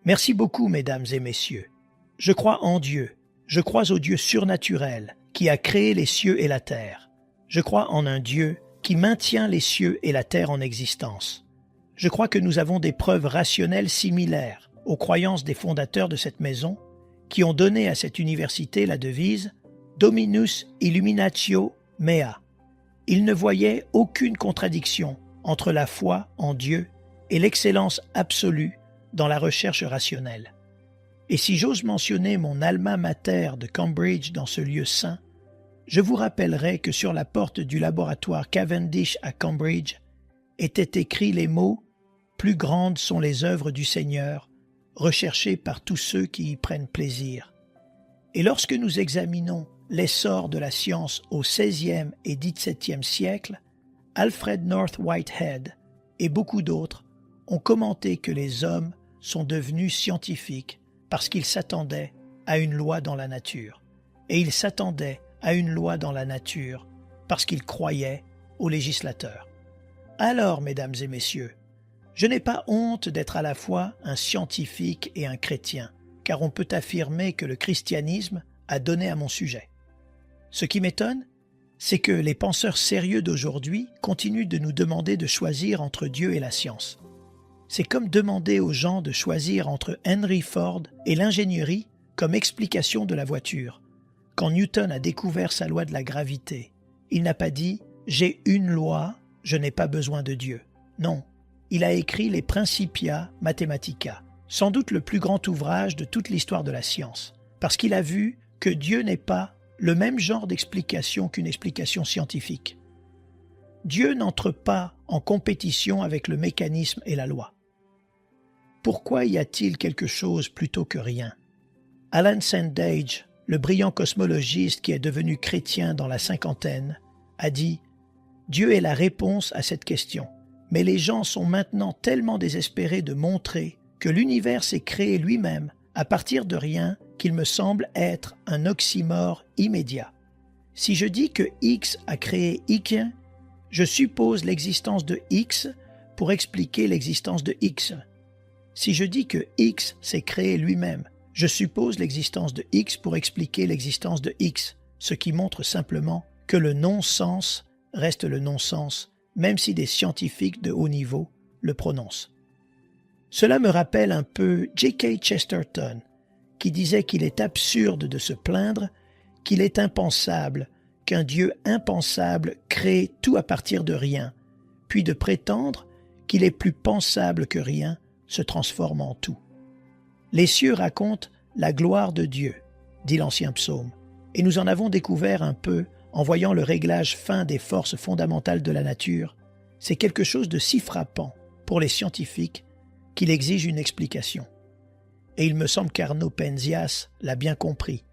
Merci beaucoup, mesdames et messieurs. Je crois en Dieu. Je crois au Dieu surnaturel qui a créé les cieux et la terre. Je crois en un Dieu qui maintient les cieux et la terre en existence. Je crois que nous avons des preuves rationnelles similaires aux croyances des fondateurs de cette maison qui ont donné à cette université la devise « Dominus Illuminatio Mea ». Ils ne voyaient aucune contradiction entre la foi en Dieu et l'excellence absolue dans la recherche rationnelle. Et si j'ose mentionner mon alma mater de Cambridge dans ce lieu saint, je vous rappellerai que sur la porte du laboratoire Cavendish à Cambridge étaient écrits les mots « Plus grandes sont les œuvres du Seigneur, recherchées par tous ceux qui y prennent plaisir ». Et lorsque nous examinons l'essor de la science au XVIe et XVIIe siècle, Alfred North Whitehead et beaucoup d'autres ont commenté que les hommes sont devenus scientifiques parce qu'ils s'attendaient à une loi dans la nature. Et ils s'attendaient à une loi dans la nature parce qu'ils croyaient aux législateurs. Alors, mesdames et messieurs, je n'ai pas honte d'être à la fois un scientifique et un chrétien, car on peut affirmer que le christianisme a donné à mon sujet. Ce qui m'étonne, c'est que les penseurs sérieux d'aujourd'hui continuent de nous demander de choisir entre Dieu et la science. C'est comme demander aux gens de choisir entre Henry Ford et l'ingénierie comme explication de la voiture. Quand Newton a découvert sa loi de la gravité, il n'a pas dit « j'ai une loi, je n'ai pas besoin de Dieu ». Non, il a écrit les Principia Mathematica, sans doute le plus grand ouvrage de toute l'histoire de la science, parce qu'il a vu que Dieu n'est pas le même genre d'explication qu'une explication scientifique. Dieu n'entre pas en compétition avec le mécanisme et la loi. Pourquoi y a-t-il quelque chose plutôt que rien? Alan Sandage, le brillant cosmologiste qui est devenu chrétien dans la cinquantaine, a dit « Dieu est la réponse à cette question, mais les gens sont maintenant tellement désespérés de montrer que l'univers s'est créé lui-même à partir de rien qu'il me semble être un oxymore immédiat. Si je dis que X a créé Y, je suppose l'existence de X pour expliquer l'existence de X. Si je dis que X s'est créé lui-même, je suppose l'existence de X pour expliquer l'existence de X, ce qui montre simplement que le non-sens reste le non-sens, même si des scientifiques de haut niveau le prononcent. Cela me rappelle un peu J.K. Chesterton, qui disait qu'il est absurde de se plaindre, qu'il est impensable qu'un Dieu impensable crée tout à partir de rien, puis de prétendre qu'il est plus pensable que rien se transforme en tout. Les cieux racontent la gloire de Dieu, dit l'ancien psaume, et nous en avons découvert un peu en voyant le réglage fin des forces fondamentales de la nature. C'est quelque chose de si frappant pour les scientifiques qu'il exige une explication. Et il me semble qu'Arnaud Penzias l'a bien compris,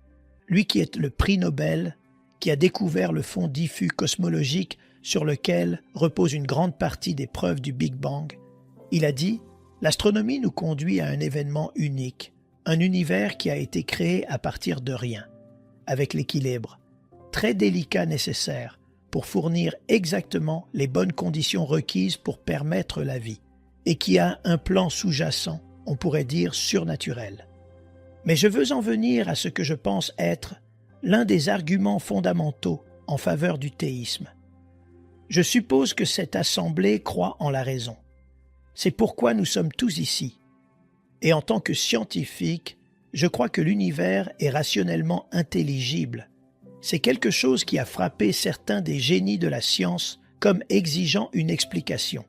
lui qui est le prix Nobel, qui a découvert le fond diffus cosmologique sur lequel repose une grande partie des preuves du Big Bang. Il a dit « L'astronomie nous conduit à un événement unique, un univers qui a été créé à partir de rien, avec l'équilibre, très délicat nécessaire pour fournir exactement les bonnes conditions requises pour permettre la vie, et qui a un plan sous-jacent, on pourrait dire surnaturel. Mais je veux en venir à ce que je pense être l'un des arguments fondamentaux en faveur du théisme. Je suppose que cette assemblée croit en la raison. C'est pourquoi nous sommes tous ici. Et en tant que scientifique, je crois que l'univers est rationnellement intelligible. C'est quelque chose qui a frappé certains des génies de la science comme exigeant une explication.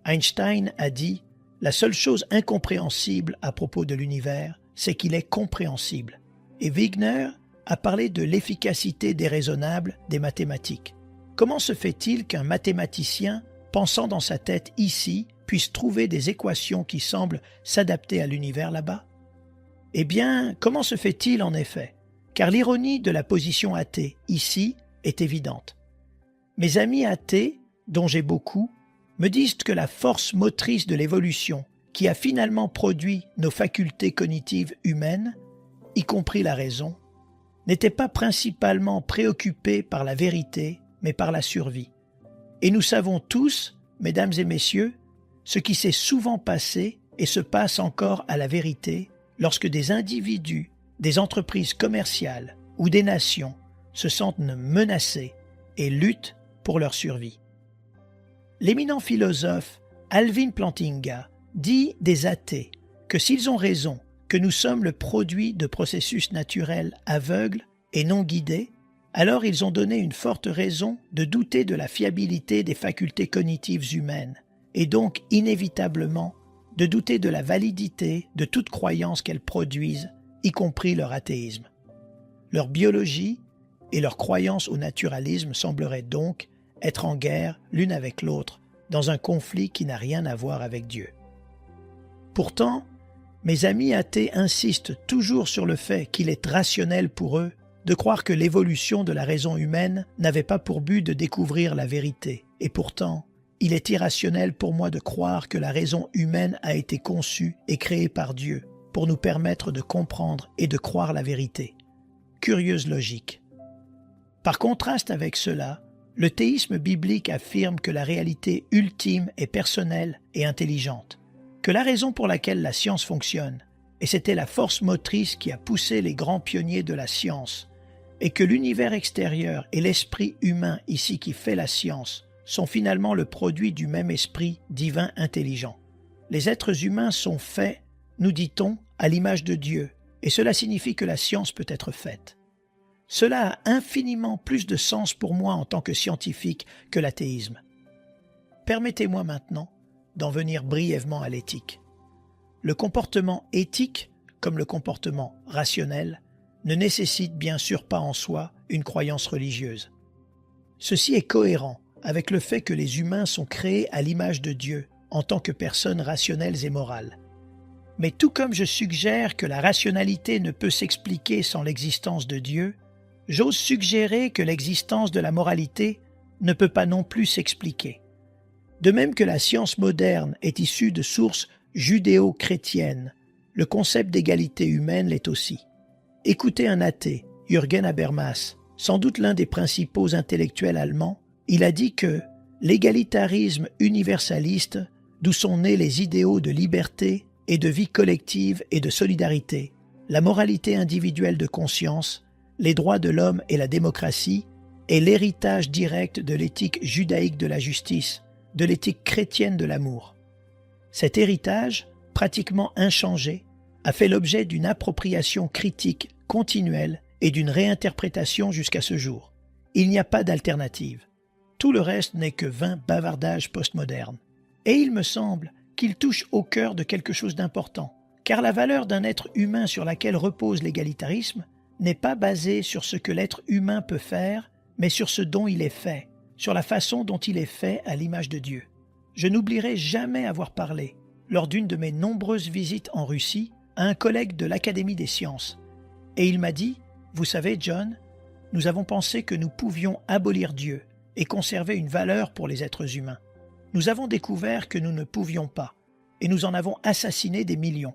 Einstein a dit « La seule chose incompréhensible à propos de l'univers, c'est qu'il est compréhensible. » Et Wigner a parlé de l'efficacité déraisonnable des mathématiques. Comment se fait-il qu'un mathématicien, pensant dans sa tête ici, puisse trouver des équations qui semblent s'adapter à l'univers là-bas? Eh bien, comment se fait-il en effet? Car l'ironie de la position athée ici est évidente. Mes amis athées, dont j'ai beaucoup, me disent que la force motrice de l'évolution qui a finalement produit nos facultés cognitives humaines, y compris la raison, n'était pas principalement préoccupée par la vérité, mais par la survie. Et nous savons tous, mesdames et messieurs, ce qui s'est souvent passé et se passe encore à la vérité lorsque des individus, des entreprises commerciales ou des nations se sentent menacés et luttent pour leur survie. L'éminent philosophe Alvin Plantinga dit des athées que s'ils ont raison, que nous sommes le produit de processus naturels aveugles et non guidés, alors ils ont donné une forte raison de douter de la fiabilité des facultés cognitives humaines et donc inévitablement de douter de la validité de toute croyance qu'elles produisent, y compris leur athéisme. Leur biologie et leur croyance au naturalisme sembleraient donc être en guerre l'une avec l'autre dans un conflit qui n'a rien à voir avec Dieu. Pourtant, mes amis athées insistent toujours sur le fait qu'il est rationnel pour eux de croire que l'évolution de la raison humaine n'avait pas pour but de découvrir la vérité. Et pourtant, il est irrationnel pour moi de croire que la raison humaine a été conçue et créée par Dieu pour nous permettre de comprendre et de croire la vérité. Curieuse logique. Par contraste avec cela, le théisme biblique affirme que la réalité ultime est personnelle et intelligente, que la raison pour laquelle la science fonctionne, et c'était la force motrice qui a poussé les grands pionniers de la science, et que l'univers extérieur et l'esprit humain ici qui fait la science sont finalement le produit du même esprit divin intelligent. Les êtres humains sont faits, nous dit-on, à l'image de Dieu, et cela signifie que la science peut être faite. Cela a infiniment plus de sens pour moi en tant que scientifique que l'athéisme. Permettez-moi maintenant d'en venir brièvement à l'éthique. Le comportement éthique, comme le comportement rationnel, ne nécessite bien sûr pas en soi une croyance religieuse. Ceci est cohérent avec le fait que les humains sont créés à l'image de Dieu en tant que personnes rationnelles et morales. Mais tout comme je suggère que la rationalité ne peut s'expliquer sans l'existence de Dieu, j'ose suggérer que l'existence de la moralité ne peut pas non plus s'expliquer. De même que la science moderne est issue de sources judéo-chrétiennes, le concept d'égalité humaine l'est aussi. Écoutez un athée, Jürgen Habermas, sans doute l'un des principaux intellectuels allemands, il a dit que l'égalitarisme universaliste, d'où sont nés les idéaux de liberté et de vie collective et de solidarité, la moralité individuelle de conscience, les droits de l'homme et la démocratie, est l'héritage direct de l'éthique judaïque de la justice, de l'éthique chrétienne de l'amour. Cet héritage, pratiquement inchangé, a fait l'objet d'une appropriation critique continuelle et d'une réinterprétation jusqu'à ce jour. Il n'y a pas d'alternative. Tout le reste n'est que vain bavardage postmoderne. Et il me semble qu'il touche au cœur de quelque chose d'important, car la valeur d'un être humain sur laquelle repose l'égalitarisme n'est pas basée sur ce que l'être humain peut faire, mais sur ce dont il est fait, sur la façon dont il est fait à l'image de Dieu. Je n'oublierai jamais avoir parlé, lors d'une de mes nombreuses visites en Russie, à un collègue de l'Académie des sciences. Et il m'a dit, « Vous savez, John, nous avons pensé que nous pouvions abolir Dieu et conserver une valeur pour les êtres humains. Nous avons découvert que nous ne pouvions pas, et nous en avons assassiné des millions. »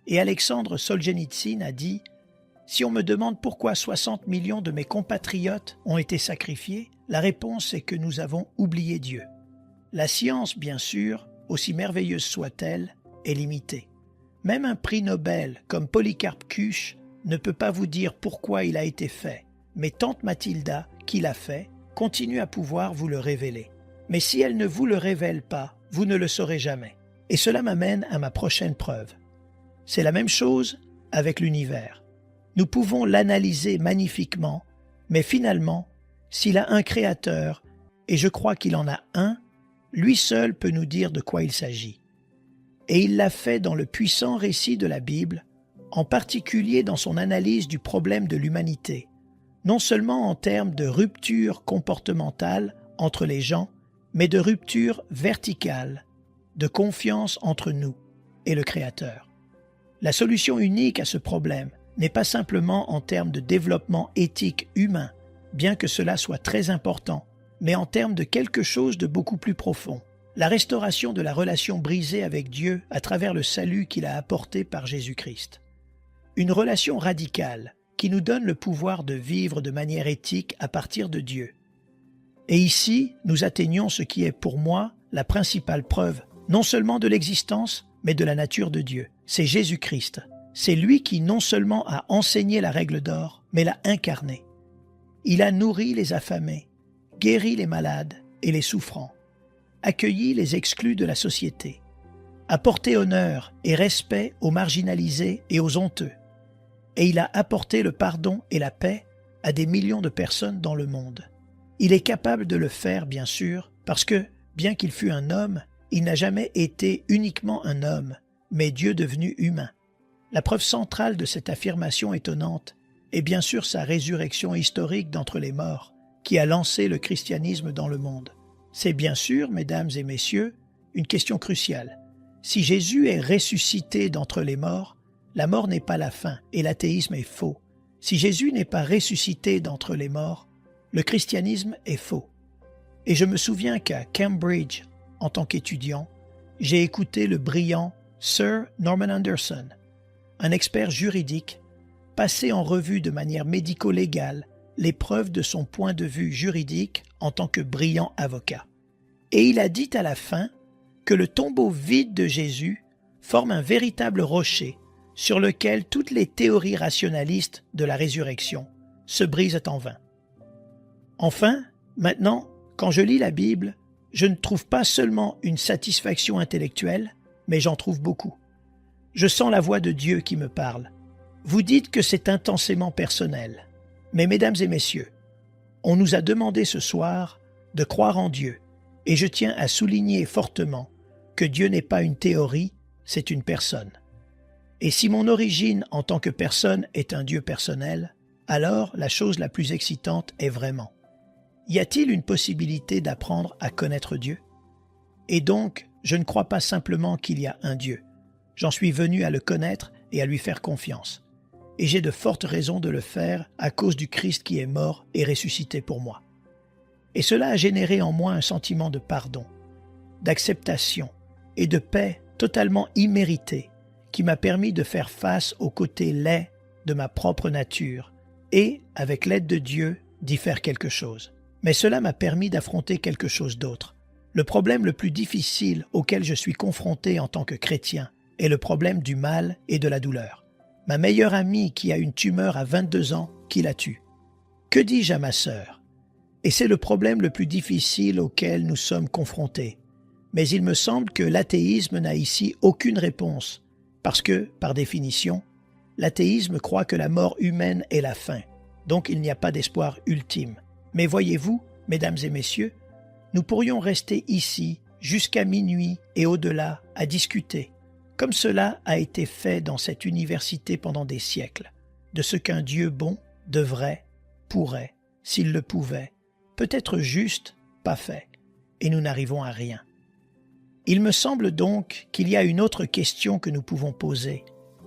Et Alexandre Solzhenitsyn a dit, « Si on me demande pourquoi 60 millions de mes compatriotes ont été sacrifiés, la réponse est que nous avons oublié Dieu. » La science, bien sûr, aussi merveilleuse soit-elle, est limitée. Même un prix Nobel comme Polycarpe Cuche ne peut pas vous dire pourquoi il a été fait, mais tante Mathilda, qui l'a fait, continue à pouvoir vous le révéler. Mais si elle ne vous le révèle pas, vous ne le saurez jamais. Et cela m'amène à ma prochaine preuve. C'est la même chose avec l'univers. Nous pouvons l'analyser magnifiquement, mais finalement, s'il a un créateur, et je crois qu'il en a un, lui seul peut nous dire de quoi il s'agit. Et il l'a fait dans le puissant récit de la Bible, en particulier dans son analyse du problème de l'humanité, non seulement en termes de rupture comportementale entre les gens, mais de rupture verticale, de confiance entre nous et le Créateur. La solution unique à ce problème n'est pas simplement en termes de développement éthique humain, bien que cela soit très important, mais en termes de quelque chose de beaucoup plus profond. La restauration de la relation brisée avec Dieu à travers le salut qu'il a apporté par Jésus-Christ. Une relation radicale qui nous donne le pouvoir de vivre de manière éthique à partir de Dieu. Et ici, nous atteignons ce qui est pour moi la principale preuve, non seulement de l'existence, mais de la nature de Dieu. C'est Jésus-Christ. C'est lui qui non seulement a enseigné la règle d'or, mais l'a incarnée. Il a nourri les affamés, guéri les malades et les souffrants, accueilli les exclus de la société, apporté honneur et respect aux marginalisés et aux honteux, et il a apporté le pardon et la paix à des millions de personnes dans le monde. Il est capable de le faire, bien sûr, parce que, bien qu'il fût un homme, il n'a jamais été uniquement un homme, mais Dieu devenu humain. La preuve centrale de cette affirmation étonnante est bien sûr sa résurrection historique d'entre les morts, qui a lancé le christianisme dans le monde. C'est bien sûr, mesdames et messieurs, une question cruciale. Si Jésus est ressuscité d'entre les morts, la mort n'est pas la fin et l'athéisme est faux. Si Jésus n'est pas ressuscité d'entre les morts, le christianisme est faux. Et je me souviens qu'à Cambridge, en tant qu'étudiant, j'ai écouté le brillant Sir Norman Anderson, un expert juridique, passer en revue de manière médico-légale les preuves de son point de vue juridique en tant que brillant avocat. Et il a dit à la fin que le tombeau vide de Jésus forme un véritable rocher sur lequel toutes les théories rationalistes de la résurrection se brisent en vain. Enfin, maintenant, quand je lis la Bible, je ne trouve pas seulement une satisfaction intellectuelle, mais j'en trouve beaucoup. Je sens la voix de Dieu qui me parle. Vous dites que c'est intensément personnel. Mais mesdames et messieurs, on nous a demandé ce soir de croire en Dieu, et je tiens à souligner fortement que Dieu n'est pas une théorie, c'est une personne. Et si mon origine en tant que personne est un Dieu personnel, alors la chose la plus excitante est vraiment: y a-t-il une possibilité d'apprendre à connaître Dieu? Et donc, je ne crois pas simplement qu'il y a un Dieu. J'en suis venu à le connaître et à lui faire confiance. Et j'ai de fortes raisons de le faire à cause du Christ qui est mort et ressuscité pour moi. Et cela a généré en moi un sentiment de pardon, d'acceptation et de paix totalement immérité qui m'a permis de faire face au côté laid de ma propre nature et, avec l'aide de Dieu, d'y faire quelque chose. Mais cela m'a permis d'affronter quelque chose d'autre. Le problème le plus difficile auquel je suis confronté en tant que chrétien est le problème du mal et de la douleur. Ma meilleure amie qui a une tumeur à 22 ans qui la tue. Que dis-je à ma sœur? Et c'est le problème le plus difficile auquel nous sommes confrontés. Mais il me semble que l'athéisme n'a ici aucune réponse, parce que, par définition, l'athéisme croit que la mort humaine est la fin, donc il n'y a pas d'espoir ultime. Mais voyez-vous, mesdames et messieurs, nous pourrions rester ici jusqu'à minuit et au-delà à discuter, comme cela a été fait dans cette université pendant des siècles, de ce qu'un Dieu bon devrait, pourrait, s'il le pouvait, peut-être juste, pas fait, et nous n'arrivons à rien. Il me semble donc qu'il y a une autre question que nous pouvons poser,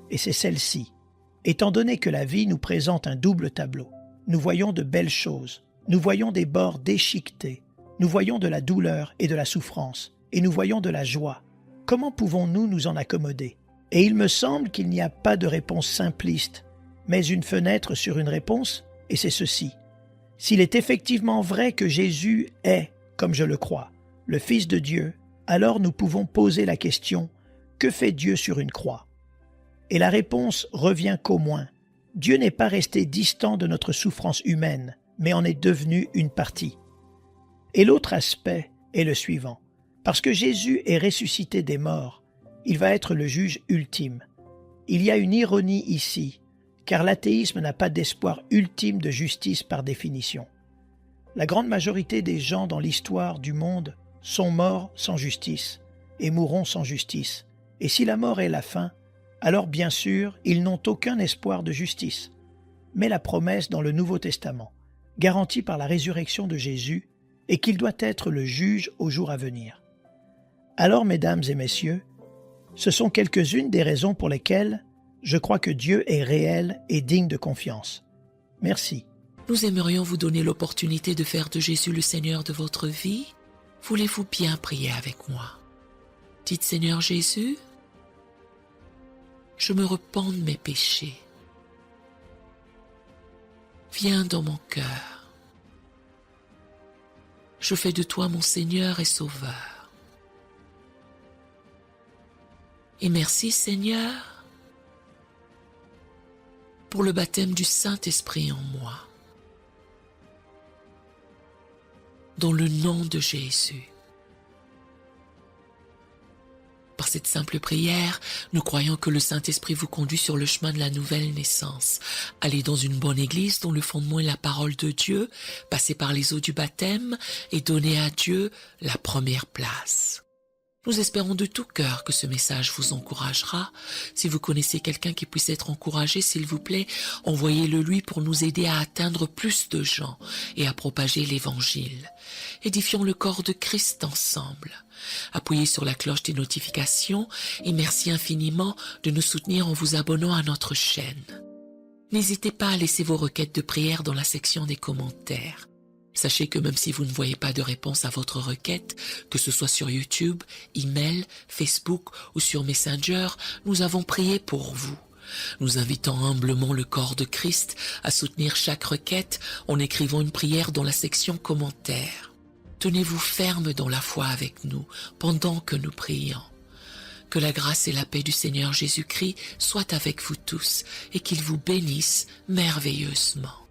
et c'est celle-ci. Étant donné que la vie nous présente un double tableau, nous voyons de belles choses, nous voyons des bords déchiquetés, nous voyons de la douleur et de la souffrance, et nous voyons de la joie. Comment pouvons-nous nous en accommoder? Et il me semble qu'il n'y a pas de réponse simpliste, mais une fenêtre sur une réponse, et c'est ceci. S'il est effectivement vrai que Jésus est, comme je le crois, le Fils de Dieu, alors nous pouvons poser la question: que fait Dieu sur une croix? Et la réponse revient qu'au moins, Dieu n'est pas resté distant de notre souffrance humaine, mais en est devenu une partie. Et l'autre aspect est le suivant. Parce que Jésus est ressuscité des morts, il va être le juge ultime. Il y a une ironie ici, car l'athéisme n'a pas d'espoir ultime de justice par définition. La grande majorité des gens dans l'histoire du monde sont morts sans justice et mourront sans justice. Et si la mort est la fin, alors bien sûr, ils n'ont aucun espoir de justice. Mais la promesse dans le Nouveau Testament, garantie par la résurrection de Jésus, est qu'il doit être le juge au jour à venir. Alors, mesdames et messieurs, ce sont quelques-unes des raisons pour lesquelles je crois que Dieu est réel et digne de confiance. Merci. Nous aimerions vous donner l'opportunité de faire de Jésus le Seigneur de votre vie. Voulez-vous bien prier avec moi? Dites: Seigneur Jésus, je me repens de mes péchés. Viens dans mon cœur. Je fais de toi mon Seigneur et Sauveur. Et merci Seigneur pour le baptême du Saint-Esprit en moi. Dans le nom de Jésus. Par cette simple prière, nous croyons que le Saint-Esprit vous conduit sur le chemin de la nouvelle naissance. Allez dans une bonne église dont le fondement est la parole de Dieu, passez par les eaux du baptême et donnez à Dieu la première place. Nous espérons de tout cœur que ce message vous encouragera. Si vous connaissez quelqu'un qui puisse être encouragé, s'il vous plaît, envoyez-le lui pour nous aider à atteindre plus de gens et à propager l'Évangile. Édifions le corps de Christ ensemble. Appuyez sur la cloche des notifications et merci infiniment de nous soutenir en vous abonnant à notre chaîne. N'hésitez pas à laisser vos requêtes de prière dans la section des commentaires. Sachez que même si vous ne voyez pas de réponse à votre requête, que ce soit sur YouTube, email, Facebook ou sur Messenger, nous avons prié pour vous. Nous invitons humblement le corps de Christ à soutenir chaque requête en écrivant une prière dans la section commentaires. Tenez-vous ferme dans la foi avec nous pendant que nous prions. Que la grâce et la paix du Seigneur Jésus-Christ soient avec vous tous et qu'il vous bénisse merveilleusement.